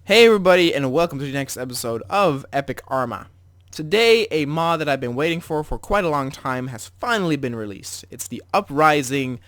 Hey everybody, and welcome to the next episode of Epic ArmA. Today, a mod that I've been waiting for quite a long time has finally been released. It's the Uprising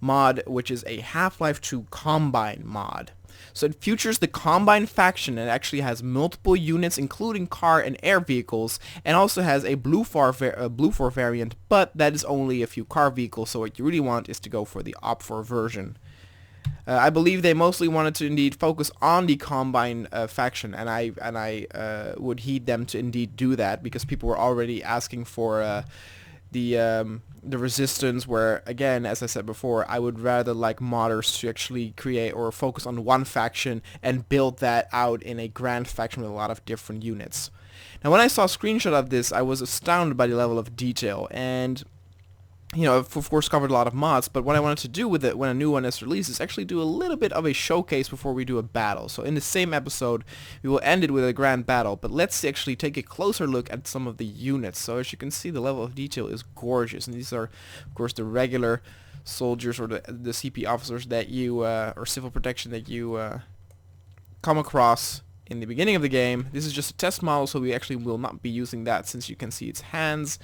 Mod, which is a Half-Life 2 Combine mod. So it features the Combine faction and actually has multiple units including car and air vehicles, and also has a Blue 4 variant, but that is only a few car vehicles, so what you really want is to go for the Op4 version. I believe they mostly wanted to indeed focus on the Combine faction, and I would heed them to indeed do that, because people were already asking for the Resistance, where, again, as I said before, I would rather like modders to actually create or focus on one faction and build that out in a grand faction with a lot of different units. Now, when I saw a screenshot of this, I was astounded by the level of detail, and you know, I've of course covered a lot of mods, but what I wanted to do with it when a new one is released is actually do a little bit of a showcase before we do a battle. So in the same episode, we will end it with a grand battle, but let's actually take a closer look at some of the units. So as you can see, the level of detail is gorgeous, and these are, of course, the regular soldiers or the CP officers that you, or civil protection that you come across in the beginning of the game. This is just a test model, so we actually will not be using that, since you can see its hands.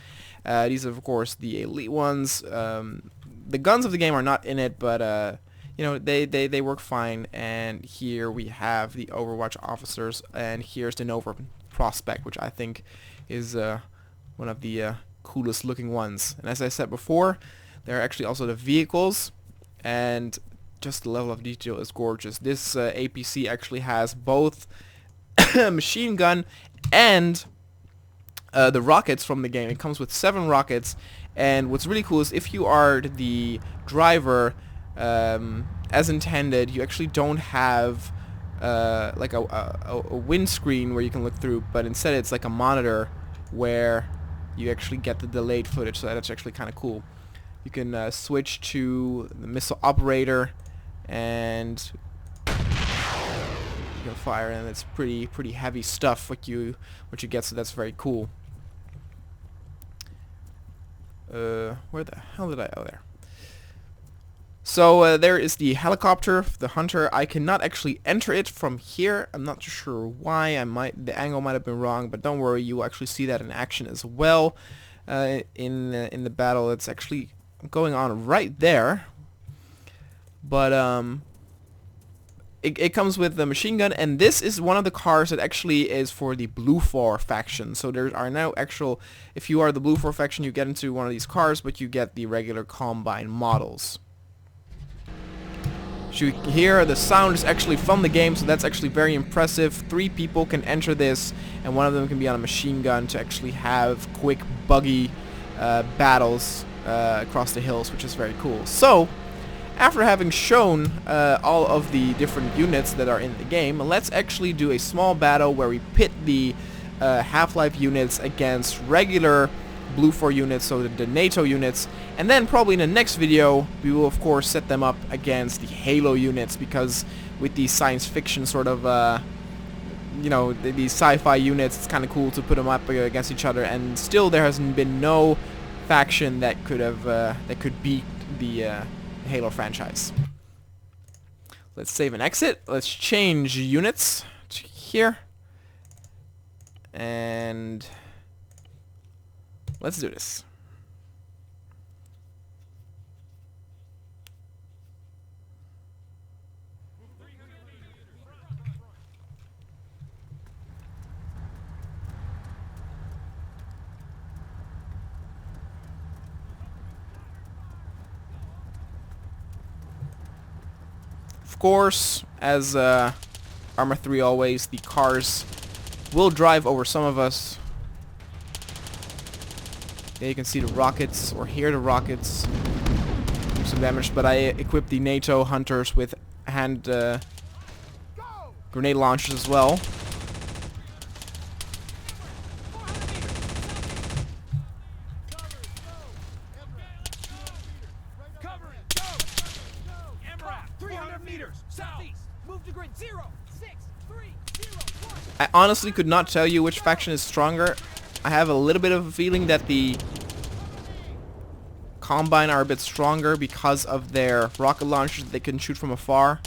These are, of course, the elite ones. The guns of the game are not in it, but you know, they work fine. And here we have the Overwatch Officers, and here's the Nova Prospect, which I think is one of the coolest looking ones. And as I said before, there are actually also the vehicles, and just the level of detail is gorgeous. This APC actually has both machine gun and the rockets from the game. It comes with 7 rockets, and what's really cool is if you are the driver, as intended, you actually don't have like a windscreen where you can look through, but instead it's like a monitor where you actually get the delayed footage, so that's actually kind of cool. You can switch to the missile operator, and you can fire, and it's pretty heavy stuff what you get, so that's very cool. Where the hell did I... Oh, there. So there is the helicopter, the Hunter. I cannot actually enter it from here. I'm not sure why. The angle might have been wrong, but don't worry, you will actually see that in action as well. In the battle, it's actually going on right there. But it comes with the machine gun, and this is one of the cars that actually is for the Blue 4 faction. So there are now actual, if you are the Blue 4 faction, you get into one of these cars, but you get the regular Combine models. So you hear the sound is actually from the game, so that's actually very impressive. 3 people can enter this, and one of them can be on a machine gun to actually have quick, buggy battles across the hills, which is very cool. So after having shown all of the different units that are in the game, let's actually do a small battle where we pit the Half-Life units against regular Blue 4 units, so the NATO units, and then probably in the next video we will of course set them up against the Halo units, because with these science fiction sort of you know, these sci-fi units, it's kind of cool to put them up against each other, and still there hasn't been no faction that could beat the Halo franchise. Let's save and exit. Let's change units to here, and let's do this. Of course, as ArmA 3 always, the cars will drive over some of us. There you can see the rockets, or hear the rockets do some damage, but I equipped the NATO Hunters with hand grenade launchers as well. I honestly could not tell you which faction is stronger. I have a little bit of a feeling that the Combine are a bit stronger because of their rocket launchers that they can shoot from afar.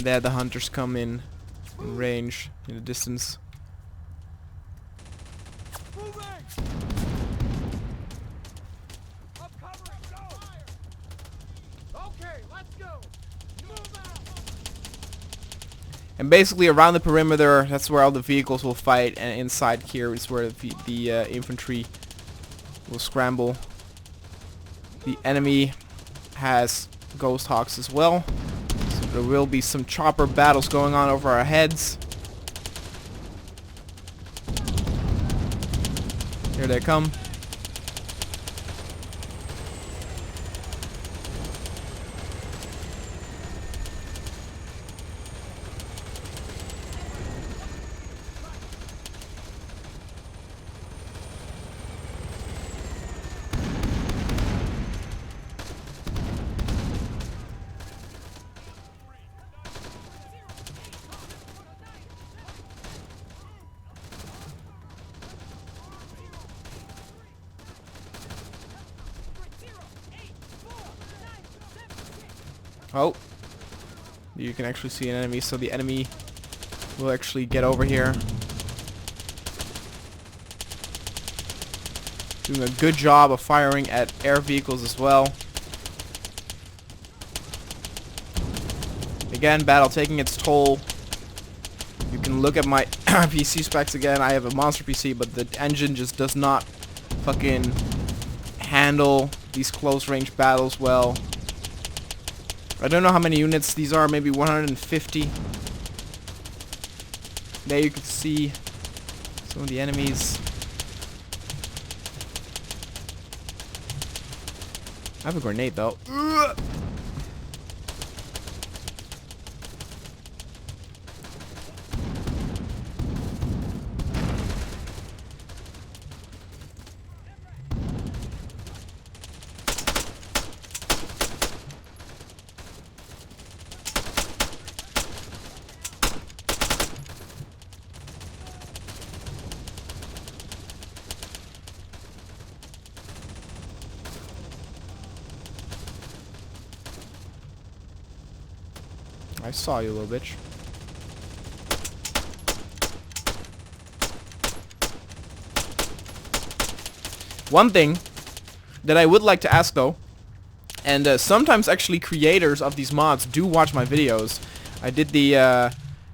There the hunters come in range, in the distance. And basically around the perimeter, that's where all the vehicles will fight, and inside here is where the infantry will scramble. The enemy has ghost hawks as well, so there will be some chopper battles going on over our heads. Here they come. Oh, you can actually see an enemy, so the enemy will actually get over here. Doing a good job of firing at air vehicles as well. Again, battle taking its toll. You can look at my PC specs again. I have a monster PC, but the engine just does not fucking handle these close range battles well. I don't know how many units these are, maybe 150. There you can see some of the enemies. I have a grenade though. I saw you, little bitch. One thing that I would like to ask though, and sometimes actually creators of these mods do watch my videos. I did the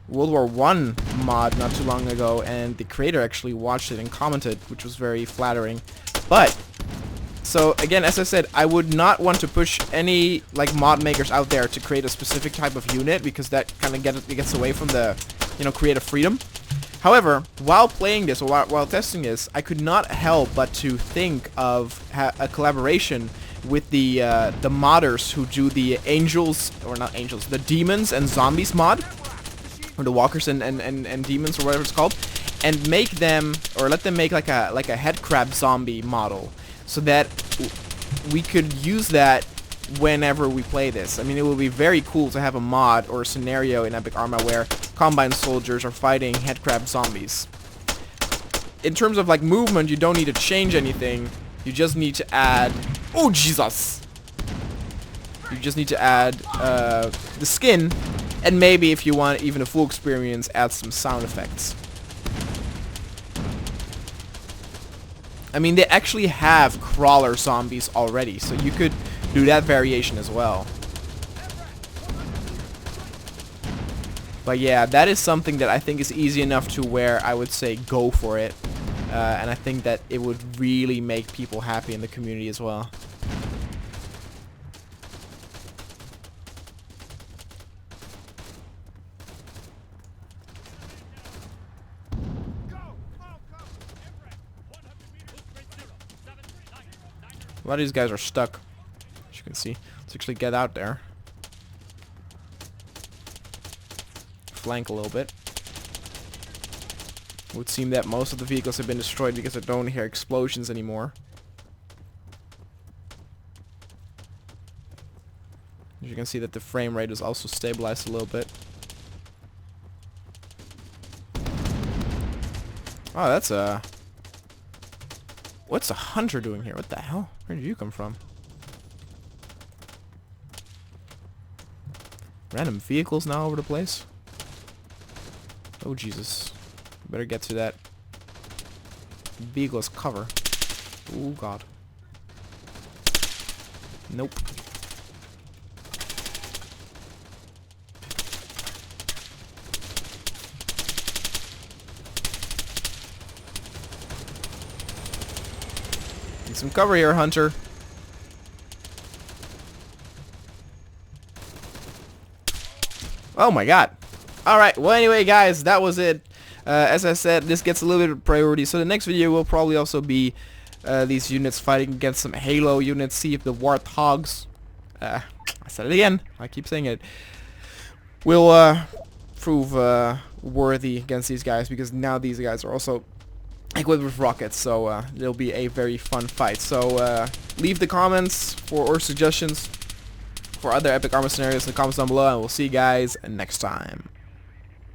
World War I mod not too long ago, and the creator actually watched it and commented, which was very flattering. But so again, as I said, I would not want to push any like mod makers out there to create a specific type of unit, because that kind of gets away from the, you know, creative freedom. However, while playing this or while testing this, I could not help but to think of a collaboration with the modders who do the angels, or not angels, the demons and zombies mod, or the walkers and demons, or whatever it's called, and make them, or let them make like a head crab zombie model, so that we could use that whenever we play this. I mean, it would be very cool to have a mod or a scenario in Epic ArmA where Combine soldiers are fighting headcrab zombies. In terms of like movement, you don't need to change anything. You just need to add... Oh, Jesus! You just need to add the skin, and maybe if you want even a full experience, add some sound effects. I mean, they actually have crawler zombies already, so you could do that variation as well. But yeah, that is something that I think is easy enough to where I would say go for it. And I think that it would really make people happy in the community as well. A lot of these guys are stuck, as you can see. Let's actually get out there. Flank a little bit. It would seem that most of the vehicles have been destroyed because I don't hear explosions anymore. As you can see that the frame rate is also stabilized a little bit. Oh, that's a... What's a hunter doing here? What the hell? Where did you come from? Random vehicles now over the place. Oh Jesus. Better get to that vehicle's cover. Oh God. Nope. Need some cover here, Hunter. Oh my God. Alright, well anyway guys, that was it. As I said, this gets a little bit of priority, so the next video will probably also be these units fighting against some Halo units, see if the Warthogs, I said it again, I keep saying it, will prove worthy against these guys, because now these guys are also equipped with rockets, so it'll be a very fun fight. So leave the comments or suggestions for other Epic Armor scenarios in the comments down below, and we'll see you guys next time.